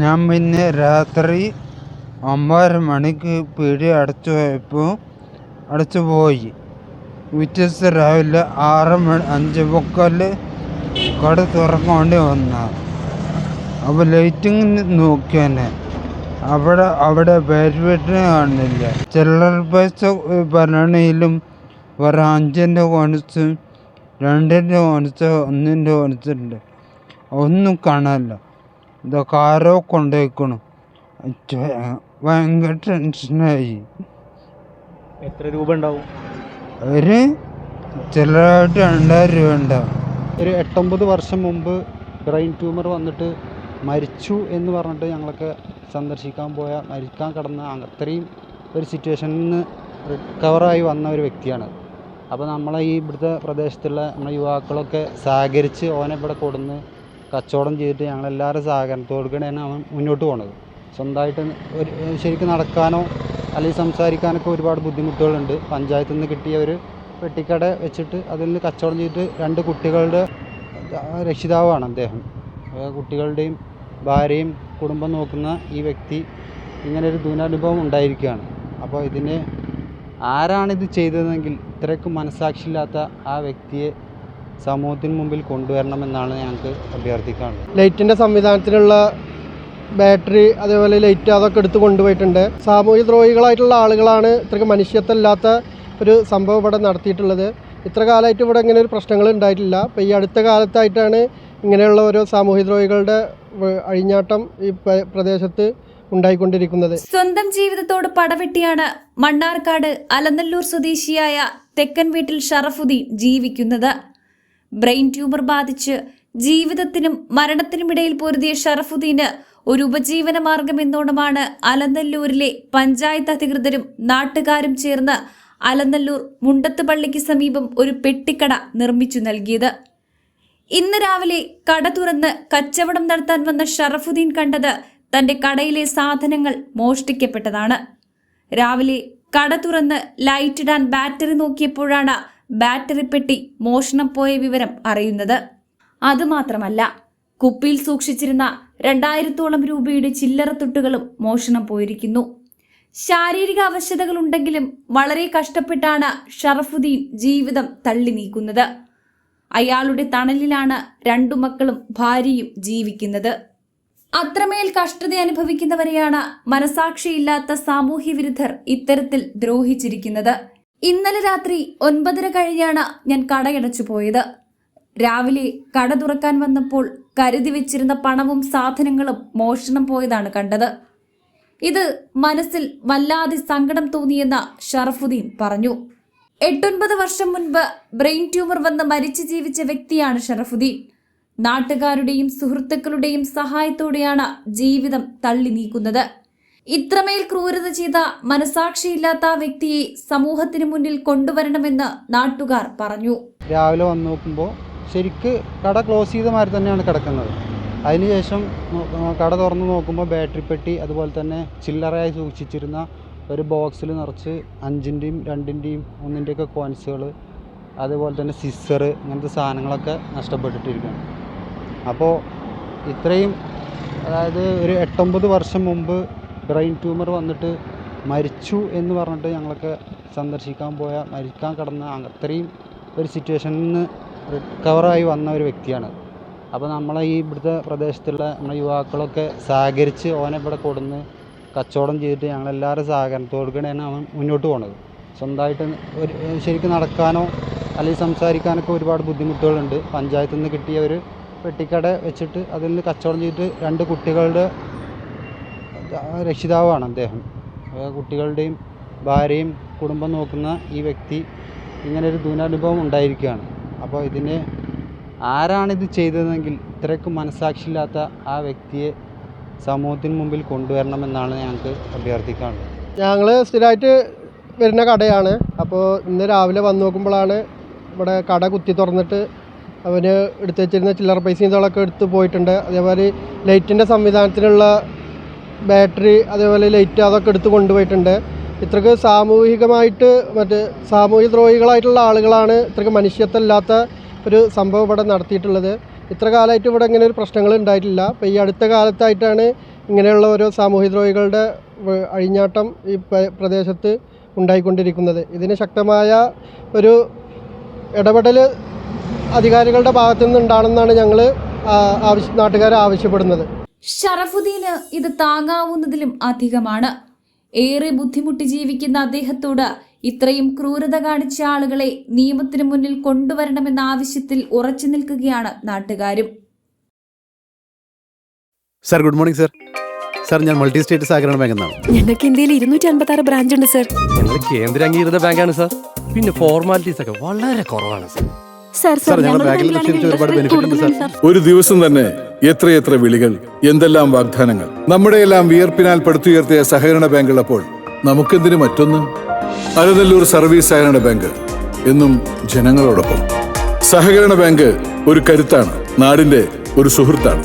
ഞാൻ പിന്നെ രാത്രി 9:30 മണിക്ക് പീടി അടച്ചു പോയി. പിറ്റേദിവസം രാവിലെ 5:45 കട തുറക്കേണ്ടി വന്നു. അപ്പോൾ ലൈറ്റിങ് നോക്കിയാൽ അവിടെ ബാരിക്കേഡിനെ കാണുന്നില്ല. ചില്ലറ പൈസ പറയണേലും വേറെ 5-ൻ്റെ കോയിൻസ്, 2-ൻ്റെ കോയിൻസ്, 1-ൻ്റെ കോയിൻസ് ഉണ്ട്. ഒന്നും കാണാനില്ല. ഇതൊക്കെ ആരോ കൊണ്ടുപോയിക്കണം. ഭയങ്കര ടെൻഷനായി. എത്ര രൂപ ഉണ്ടാവും? ഒരു ചിലരായിട്ട് 2000 രൂപ ഉണ്ടാവും. ഒരു 8-9 വർഷം മുമ്പ് ബ്രെയിൻ ട്യൂമർ വന്നിട്ട് മരിച്ചു എന്ന് പറഞ്ഞിട്ട് ഞങ്ങളൊക്കെ സന്ദർശിക്കാൻ മരിക്കാൻ കിടന്ന അത്രയും ഒരു സിറ്റുവേഷനിൽ നിന്ന് റിക്കവറായി വന്ന ഒരു വ്യക്തിയാണ്. അപ്പോൾ നമ്മളെ ഈ ഇവിടുത്തെ പ്രദേശത്തുള്ള നമ്മളെ യുവാക്കളൊക്കെ സഹകരിച്ച് ഓനെ ഇവിടെ കൊടുന്ന് കച്ചവടം ചെയ്തിട്ട് ഞങ്ങളെല്ലാവരും സഹകരണത്തോടുകൂടെയാണ് അവൻ മുന്നോട്ട് പോകുന്നത്. സ്വന്തമായിട്ട് ശരിക്കും നടക്കാനോ അല്ലെങ്കിൽ സംസാരിക്കാനൊക്കെ ഒരുപാട് ബുദ്ധിമുട്ടുകളുണ്ട്. പഞ്ചായത്തിൽ നിന്ന് കിട്ടിയ ഒരു പെട്ടിക്കട വെച്ചിട്ട് അതിൽ നിന്ന് കച്ചവടം ചെയ്തിട്ട് 2 കുട്ടികളുടെ രക്ഷിതാവാണ് അദ്ദേഹം. കുട്ടികളുടെയും ഭാര്യയും കുടുംബം നോക്കുന്ന ഈ വ്യക്തി ഇങ്ങനൊരു ദുരനുഭവം ഉണ്ടായിരിക്കുകയാണ്. അപ്പോൾ ഇതിന് ആരാണിത് ചെയ്തതെങ്കിൽ ഇത്രയ്ക്ക് മനസ്സാക്ഷിയില്ലാത്ത ആ വ്യക്തിയെ സമൂഹത്തിന് മുമ്പിൽ കൊണ്ടുവരണമെന്നാണ് ഞങ്ങൾക്ക് അഭ്യർത്ഥിക്കാനുള്ളത്. ലൈറ്റിൻ്റെ സംവിധാനത്തിനുള്ള ബാറ്ററി, അതേപോലെ ലൈറ്റ്, അതൊക്കെ എടുത്ത് കൊണ്ടുപോയിട്ടുണ്ട്. സാമൂഹ്യ ദ്രോഹികളായിട്ടുള്ള ആളുകളാണ് ഇത്രയ്ക്ക് മനുഷ്യത്വമില്ലാത്ത ഒരു സംഭവം ഇവിടെ നടത്തിയിട്ടുള്ളത്. ഇത്ര കാലമായിട്ട് ഇവിടെ ഇങ്ങനെ ഒരു പ്രശ്നങ്ങൾ ഉണ്ടായിട്ടില്ല. അപ്പോൾ ഈ അടുത്ത കാലത്തായിട്ടാണ് ഇങ്ങനെയുള്ള ഓരോ സാമൂഹ്യ ദ്രോഹികളുടെ അഴിഞ്ഞാട്ടം ഈ പ്രദേശത്ത് ഉണ്ടായിക്കൊണ്ടിരിക്കുന്നത്. സ്വന്തം ജീവിതത്തോട് പടവെട്ടിയാണ് മണ്ണാർക്കാട് അലനല്ലൂർ സ്വദേശിയായ തെക്കൻ വീട്ടിൽ ഷറഫുദ്ദീൻ ജീവിക്കുന്നത്. ബ്രെയിൻ ട്യൂമർ ബാധിച്ച് ജീവിതത്തിനും മരണത്തിനുമിടയിൽ പൊരുതിയ ഷറഫുദ്ദീന് ഒരു ഉപജീവന മാർഗം എന്നോണമാണ് അലനല്ലൂരിലെ പഞ്ചായത്ത് അധികൃതരും നാട്ടുകാരും ചേർന്ന് അലനല്ലൂർ മുണ്ടത്ത് പള്ളിക്ക് സമീപം ഒരു പെട്ടിക്കട നിർമ്മിച്ചു നൽകിയത്. ഇന്ന് രാവിലെ കട തുറന്ന് കച്ചവടം നടത്താൻ വന്ന ഷറഫുദ്ദീൻ കണ്ടത് തന്റെ കടയിലെ സാധനങ്ങൾ മോഷ്ടിക്കപ്പെട്ടതാണ്. രാവിലെ കട തുറന്ന് ലൈറ്റ് ഇടാൻ ബാറ്ററി നോക്കിയപ്പോഴാണ് ബാറ്ററി പെട്ടി മോഷണം പോയ വിവരം അറിയുന്നത്. അതുമാത്രമല്ല, കുപ്പിയിൽ സൂക്ഷിച്ചിരുന്ന 2000-ഓളം രൂപയുടെ ചില്ലറ തുട്ടുകളും മോഷണം പോയിരിക്കുന്നു. ശാരീരിക അവശതകളുണ്ടെങ്കിലും വളരെ കഷ്ടപ്പെട്ടാണ് ഷറഫുദ്ദീൻ ജീവിതം തള്ളി നീക്കുന്നത്. അയാളുടെ തണലിലാണ് 2 മക്കളും ഭാര്യയും ജീവിക്കുന്നത്. അത്രമേൽ കഷ്ടത അനുഭവിക്കുന്നവരെയാണ് മനസാക്ഷിയില്ലാത്ത സാമൂഹ്യ വിരുദ്ധർ ഇത്തരത്തിൽ ദ്രോഹിച്ചിരിക്കുന്നത്. ഇന്നലെ രാത്രി 9:30 കഴിഞ്ഞാണ് ഞാൻ കടയടച്ചു പോയത്. രാവിലെ കട തുറക്കാൻ വന്നപ്പോൾ കരുതി വെച്ചിരുന്ന പണവും സാധനങ്ങളും മോഷണം പോയതാണ് കണ്ടത്. ഇത് മനസ്സിൽ വല്ലാതെ സങ്കടം തോന്നിയെന്ന് ഷറഫുദ്ദീൻ പറഞ്ഞു. 8-9 വർഷം മുൻപ് ബ്രെയിൻ ട്യൂമർ വന്ന് മരിച്ചു ജീവിച്ച വ്യക്തിയാണ് ഷറഫുദ്ദീൻ. നാട്ടുകാരുടെയും സുഹൃത്തുക്കളുടെയും സഹായത്തോടെയാണ് ജീവിതം തള്ളി നീക്കുന്നത്. ഇത്രമേൽ ക്രൂരത ചെയ്ത മനസാക്ഷിയില്ലാത്ത ആ വ്യക്തിയെ സമൂഹത്തിന് മുന്നിൽ കൊണ്ടുവരണമെന്ന് നാട്ടുകാർ പറഞ്ഞു. രാവിലെ വന്ന് നോക്കുമ്പോൾ ശരിക്ക് കട ക്ലോസ് ചെയ്ത മാതിരി തന്നെയാണ് കിടക്കുന്നത്. അതിനുശേഷം കട തുറന്ന് നോക്കുമ്പോൾ ബാറ്ററി പെട്ടി, അതുപോലെ തന്നെ ചില്ലറയായി സൂക്ഷിച്ചിരുന്ന ഒരു ബോക്സിൽ നിറച്ച് 5-ൻ്റെയും 2-ൻ്റെയും 1-ൻ്റെയൊക്കെ കോയിൻസുകൾ, അതുപോലെ തന്നെ സിസർ, ഇങ്ങനത്തെ സാധനങ്ങളൊക്കെ നഷ്ടപ്പെട്ടിട്ടിരിക്കുകയാണ്. അപ്പോൾ ഇത്രയും, അതായത് ഒരു 8-9 വർഷം മുമ്പ് ബ്രെയിൻ ട്യൂമർ വന്നിട്ട് മരിച്ചു എന്ന് പറഞ്ഞിട്ട് ഞങ്ങളൊക്കെ സന്ദർശിക്കാൻ മരിക്കാൻ കിടന്ന അത്രയും ഒരു സിറ്റുവേഷനിൽ നിന്ന് റിക്കവറായി വന്ന ഒരു വ്യക്തിയാണ്. അപ്പോൾ നമ്മളെ ഈ ഇവിടുത്തെ പ്രദേശത്തുള്ള നമ്മളെ യുവാക്കളൊക്കെ സഹകരിച്ച് ഓനെ ഇവിടെ കൊടുന്ന് കച്ചവടം ചെയ്തിട്ട് ഞങ്ങളെല്ലാവരും സഹകരണത്തോടുകൂടെയാണ് അവൻ മുന്നോട്ട് പോകുന്നത്. സ്വന്തമായിട്ട് ശരിക്കും നടക്കാനോ അല്ലെങ്കിൽ സംസാരിക്കാനൊക്കെ ഒരുപാട് ബുദ്ധിമുട്ടുകളുണ്ട്. പഞ്ചായത്തിൽ നിന്ന് കിട്ടിയ ഒരു പെട്ടിക്കട വെച്ചിട്ട് അതിൽ നിന്ന് കച്ചവടം ചെയ്തിട്ട് 2 കുട്ടികളുടെ രക്ഷിതാവാണ് അദ്ദേഹം. കുട്ടികളുടെയും ഭാര്യയും കുടുംബം നോക്കുന്ന ഈ വ്യക്തി ഇങ്ങനൊരു ദുരനുഭവം ഉണ്ടായിരിക്കുകയാണ്. അപ്പോൾ ഇതിന് ആരാണിത് ചെയ്തതെങ്കിൽ ഇത്രയ്ക്ക് മനസ്സാക്ഷിയില്ലാത്ത ആ വ്യക്തിയെ സമൂഹത്തിന് മുമ്പിൽ കൊണ്ടുവരണമെന്നാണ് ഞങ്ങൾക്ക് അഭ്യർത്ഥിക്കാനുള്ളത്. ഞങ്ങൾ സ്ഥിരമായിട്ട് വരുന്ന കടയാണ്. അപ്പോൾ ഇന്ന് രാവിലെ വന്ന് നോക്കുമ്പോഴാണ് ഇവിടെ കട കുത്തി തുറന്നിട്ട് അവന് എടുത്ത് വെച്ചിരുന്ന ചില്ലറ പൈസയും ഇതൊക്കെ എടുത്ത് പോയിട്ടുണ്ട്. അതേപോലെ ലൈറ്റിൻ്റെ സംവിധാനത്തിനുള്ള ബാറ്ററി, അതേപോലെ ലൈറ്റ്, അതൊക്കെ എടുത്ത് കൊണ്ടുപോയിട്ടുണ്ട്. ഇത്രയ്ക്ക് സാമൂഹികമായിട്ട് സാമൂഹ്യ ദ്രോഹികളായിട്ടുള്ള ആളുകളാണ് ഇത്രയ്ക്ക് മനുഷ്യത്വമില്ലാത്ത ഒരു സംഭവം ഇവിടെ നടത്തിയിട്ടുള്ളത്. ഇത്ര കാലമായിട്ട് ഇവിടെ ഇങ്ങനെ ഒരു പ്രശ്നങ്ങൾ ഉണ്ടായിട്ടില്ല. അപ്പോൾ ഈ അടുത്ത കാലത്തായിട്ടാണ് ഇങ്ങനെയുള്ള ഓരോ സാമൂഹ്യദ്രോഹികളുടെ അഴിഞ്ഞാട്ടം ഈ പ്രദേശത്ത് ഉണ്ടായിക്കൊണ്ടിരിക്കുന്നത്. ഇതിന് ശക്തമായ ഒരു ഇടപെടൽ അധികാരികളുടെ ഭാഗത്തു നിന്നുണ്ടാണെന്നാണ് ഞങ്ങൾ നാട്ടുകാരെ ആവശ്യപ്പെടുന്നത്. ഷറഫുദ്ദീന് ഇത് താങ്ങാവുന്നതിലും അധികമാണ്. ഏറെ ബുദ്ധിമുട്ടി ജീവിക്കുന്ന അദ്ദേഹത്തോട് ഇത്രയും ക്രൂരത കാണിച്ച ആളുകളെ നിയമത്തിന് മുന്നിൽ കൊണ്ടുവരണമെന്ന ആവശ്യത്തിൽ ഉറച്ചു നിൽക്കുകയാണ് നാട്ടുകാരും. Sir good morning sir. Sir ഞാൻ മൾട്ടി സ്റ്റേറ്റ് സഹകരണ ബാങ്കിൽ നിന്നാണ്. ഞങ്ങൾക്ക് ഇന്ത്യയിൽ 256 ബ്രാഞ്ച് ഉണ്ട് സാർ. ഞങ്ങൾ കേന്ദ്ര അംഗീകൃത ബാങ്കാണ് സാർ. പിന്നെ ഫോർമാലിറ്റീസ് ഒക്കെ വളരെ കുറവാണ് സാർ. സാർ ഞങ്ങളുടെ ബാങ്കിൽ നിക്ഷേപിച്ച ഒരുപാട് ബെനിഫിറ്റ് ഉണ്ട് സാർ. ഒരു ദിവസം തന്നെ എത്രയെത്ര വിളികൾ, എന്തെല്ലാം വാഗ്ദാനങ്ങൾ. നമ്മുടെ എല്ലാം വിയർപ്പിനാൽ പടുത്തുയർത്തിയ സഹകരണ ബാങ്ക് ഉള്ളപ്പോൾ നമുക്കെന്തിനു മറ്റൊന്ന്? അലനല്ലൂർ സർവീസ് സഹകരണ ബാങ്ക് എന്നും ജനങ്ങളോടൊപ്പം. സഹകരണ ബാങ്ക് ഒരു കരുത്താണ്, നാടിന്റെ ഒരു സുഹൃത്താണ്.